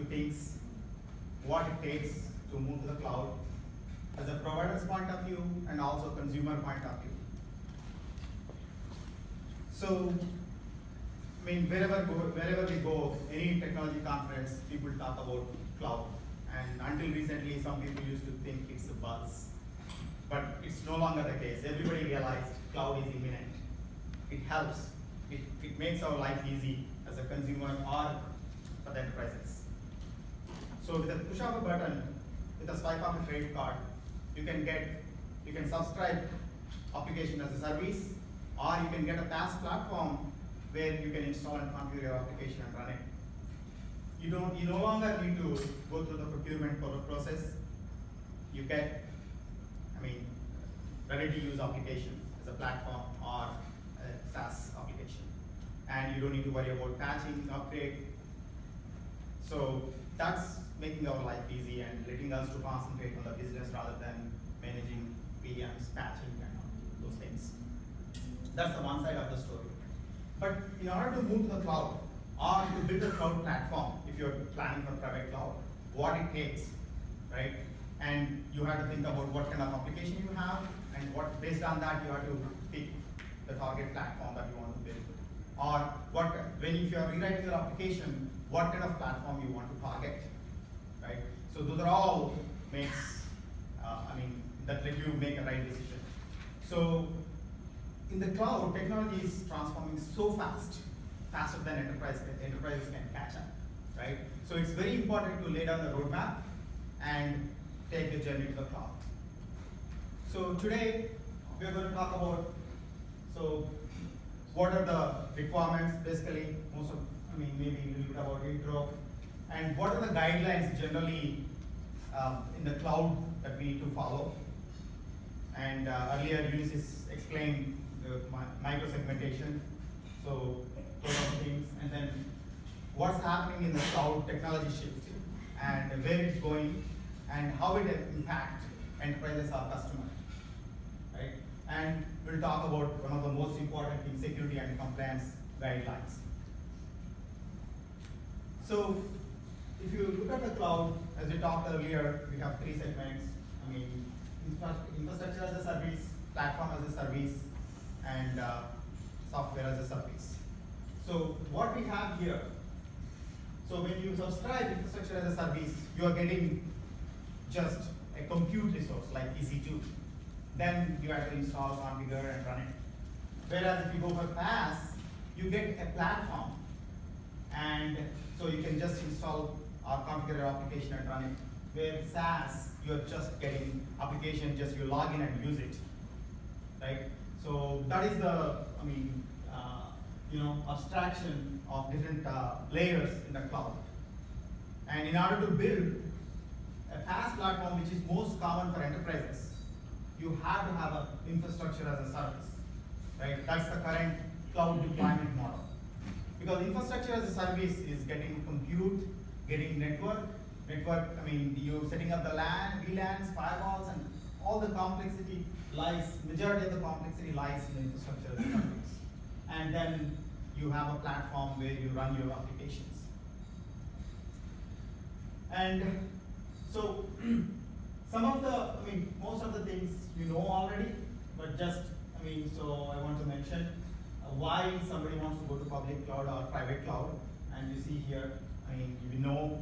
few things, what it takes to move to the cloud, as a provider's point of view and also consumer point of view. So, I mean, wherever we go, any technology conference, people talk about cloud. And until recently, some people used to think it's a buzz. But it's no longer the case. Everybody realized cloud is imminent. It helps. It makes our life easy as a consumer or for the enterprises. So with a push of a button, with a swipe of a credit card, you can subscribe application as a service, or you can get a PaaS platform where you can install and configure your application and run it. You no longer need to go through the procurement process. You get, ready to use application as a platform or a SaaS application. And you don't need to worry about patching, upgrade. So that's making our life easy and letting us to concentrate on the business rather than managing VMs, patching, and all those things. That's the one side of the story. But in order to move to the cloud or to build a cloud platform, if you're planning for private cloud, what it takes, right? And you have to think about what kind of application you have, and based on that you have to pick the target platform that you want to build. Or if you are rewriting your application, what kind of platform you want to target, right? So those are all that let you make a right decision. So in the cloud, technology is transforming so fast, faster than enterprises can catch up, right? So it's very important to lay down the roadmap and take the journey to the cloud. So today, we're going to talk about, what are the requirements, basically, maybe a little bit about intro, and what are the guidelines generally in the cloud that we need to follow. And earlier, Unisys explained the micro-segmentation, so those are the things, and then what's happening in the cloud technology shift, and where it's going, and how it impacts enterprises or customers, right? And we'll talk about one of the most important things, security and compliance guidelines. So if you look at the cloud, as we talked earlier, we have three segments. Infrastructure as a service, platform as a service, and software as a service. So what we have here, so when you subscribe infrastructure as a service, you are getting just a compute resource like EC2. Then you have to install, configure, and run it. Whereas if you go for PaaS, you get a platform. And so you can just install or configure your application and run it. Where SaaS, you're just getting application, just you log in and use it, right? So that is the, abstraction of different layers in the cloud. And in order to build a PaaS platform, which is most common for enterprises, you have to have an infrastructure as a service, right? That's the current cloud deployment model. Because infrastructure as a service is getting compute, getting network, you're setting up the LAN, VLANs, firewalls, and all the complexity majority of the complexity lies in the infrastructure as a service. And then you have a platform where you run your applications. And so most of the things you know already, but so I want to mention why somebody wants to go to public cloud or private cloud. And you see here, you know,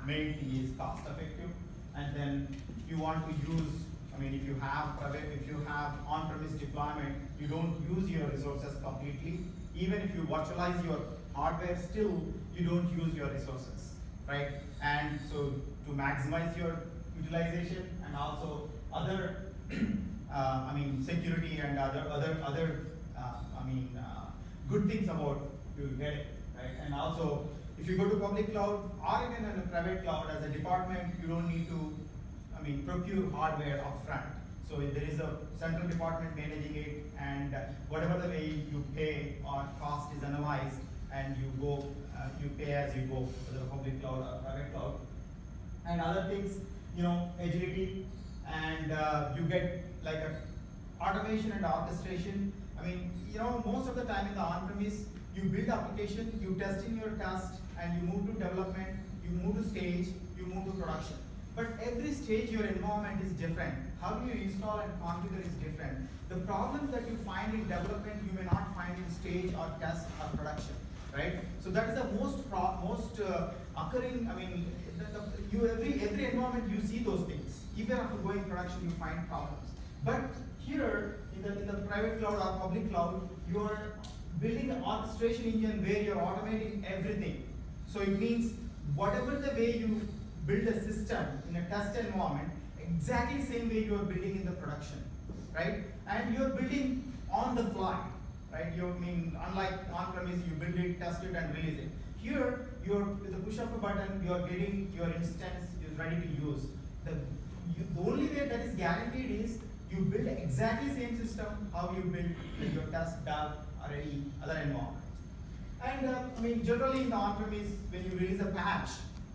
main thing is cost effective. And then you want to use, if you have on-premise deployment, you don't use your resources completely. Even if you virtualize your hardware, still you don't use your resources, right? And so to maximize your utilization and also other, security and other good things about you get it, right? And also, if you go to public cloud or even in a private cloud as a department, you don't need to, procure hardware upfront. So there is a central department managing it, and whatever the way you pay or cost is analyzed, and you pay as you go, whether public cloud or private cloud. And other things, agility, and you get like a automation and orchestration. Most of the time in the on-premise, you build application, you test in your test, and you move to development, you move to stage, you move to production. But every stage your environment is different. How you install and configure is different. The problems that you find in development you may not find in stage or test or production, right? So that is the most occurring. I mean, every environment you see those things. Even after going production, you find problems. But here in the private cloud or public cloud, you are building an orchestration engine where you're automating everything. So it means whatever the way you build a system in a test environment, exactly same way you are building in the production, right? And you're building on the fly, right? Unlike on-premise, you build it, test it, and release it. Here, with the push of a button, you are getting your instance is ready to use. The only way that is guaranteed is you build exactly same system how you build your test, dev, or any other environment. And generally in the on-premise, when you release a patch,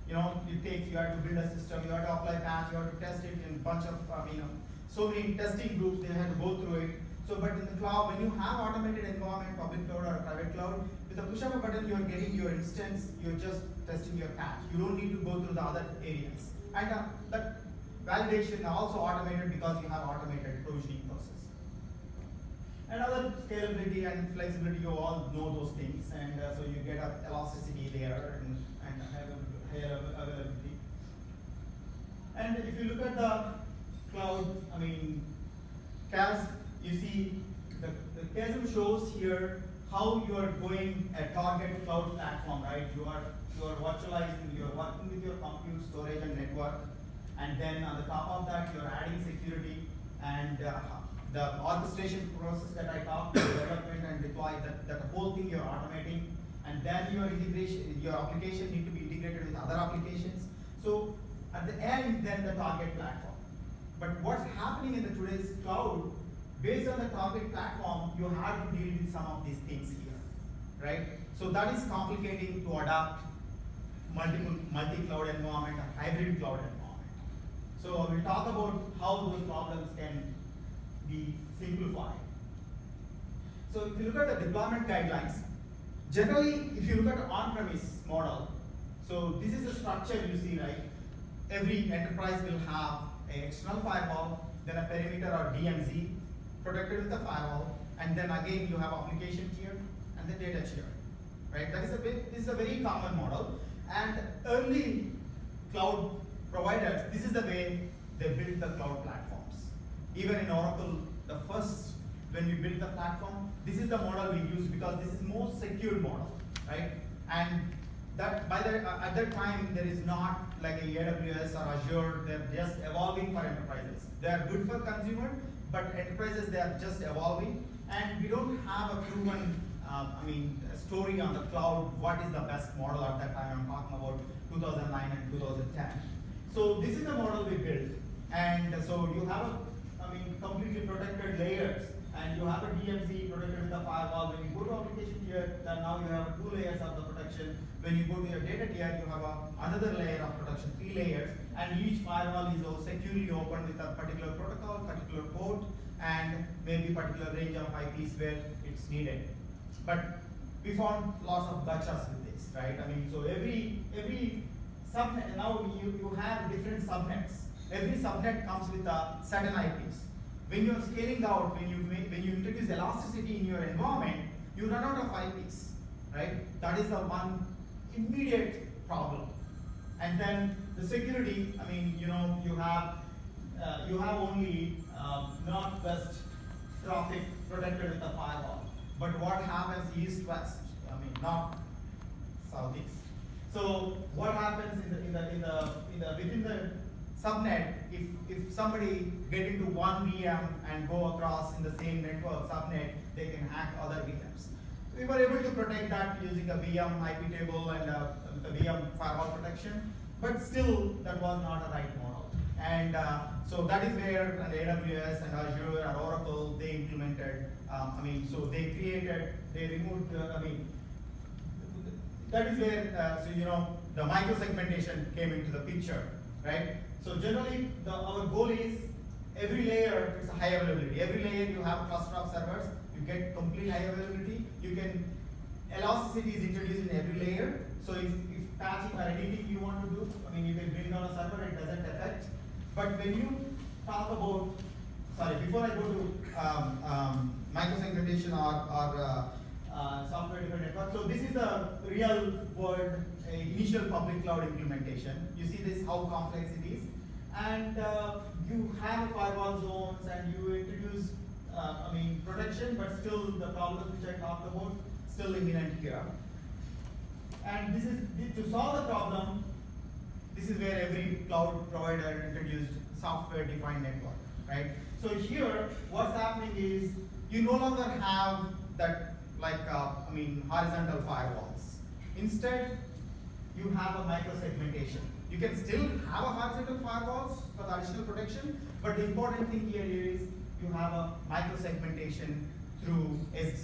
you have to build a system, you have to apply patch, you have to test it in a bunch of, so many testing groups, they have to go through it. So, but in the cloud, when you have automated environment, public cloud or private cloud, with a push of a button, you are getting your instance, you're just testing your patch. You don't need to go through the other areas. And that validation also automated because you have automated provisioning process. Another scalability and flexibility, you all know those things, and so you get a elasticity there and higher availability. And if you look at the cloud, CAS, you see the CASM shows here how you are going a target cloud platform, right? You are virtualizing, you are working with your compute, storage, and network, and then on the top of that, you are adding security and the orchestration process that I talked about, development and deploy, that whole thing you're automating, and then your integration, your application need to be integrated with other applications. So at the end, then the target platform. But what's happening in the today's cloud, based on the target platform, you have to deal with some of these things here, right? So that is complicating to adopt multi-cloud environment or hybrid cloud environment. So we'll talk about how those problems can be simplified. So if you look at the deployment guidelines, generally, if you look at the on-premise model, so this is the structure you see, right? Every enterprise will have an external firewall, then a perimeter or DMZ, protected with a firewall, and then again you have application tier and the data tier, right? This is a very common model, and early cloud providers, this is the way they built the cloud platforms. Even in Oracle, when we built the platform, this is the model we use because this is most secure model, right? And that at that time there is not like a AWS or Azure. They're just evolving for enterprises. They are good for consumer, but enterprises, they are just evolving, and we don't have a proven story on the cloud. What is the best model at that time? I'm talking about 2009 and 2010. So this is the model we built, and so you have completely protected layers, and you have a DMZ protected with a firewall. When you go to application tier, then now you have 2 layers of the protection. When you go to your data tier, you have another layer of protection, 3 layers, and each firewall is securely opened with a particular protocol, particular port, and maybe particular range of IPs where it's needed. But we found lots of gotchas with this, right? So every subnet, now you have different subnets. Every subnet comes with a certain IPs. When you're scaling out, when you introduce elasticity in your environment, you run out of IPs, right? That is the one immediate problem. And then the security, you have only northwest traffic protected with a firewall. But what happens east-west? North, southeast. So what happens within the subnet, if somebody get into one VM and go across in the same network subnet, they can hack other VMs. We were able to protect that using a VM IP table and a VM firewall protection, but still that was not a right model. And so that is where AWS and Azure and Oracle, they implemented, so they removed, that is where, the micro-segmentation came into the picture, right? So generally, our goal is every layer is a high availability. Every layer you have a cluster of servers, you get complete high availability. Elasticity is introduced in every layer. So if patching or anything you want to do, on a server, it doesn't affect. But when you talk about, sorry, before I go to microsegmentation or software-defined network, so this is a real world initial public cloud implementation. You see this, how complex it is. And you have firewall zones and you introduce, protection, but still the problems which I talked about still imminent here. And this is, to solve the problem, this is where every cloud provider introduced software-defined network, right? So here, what's happening is, you no longer have that, horizontal firewalls. Instead, you have a micro-segmentation. You can still have a horizontal firewalls for the additional protection, but the important thing here is you have a micro-segmentation through a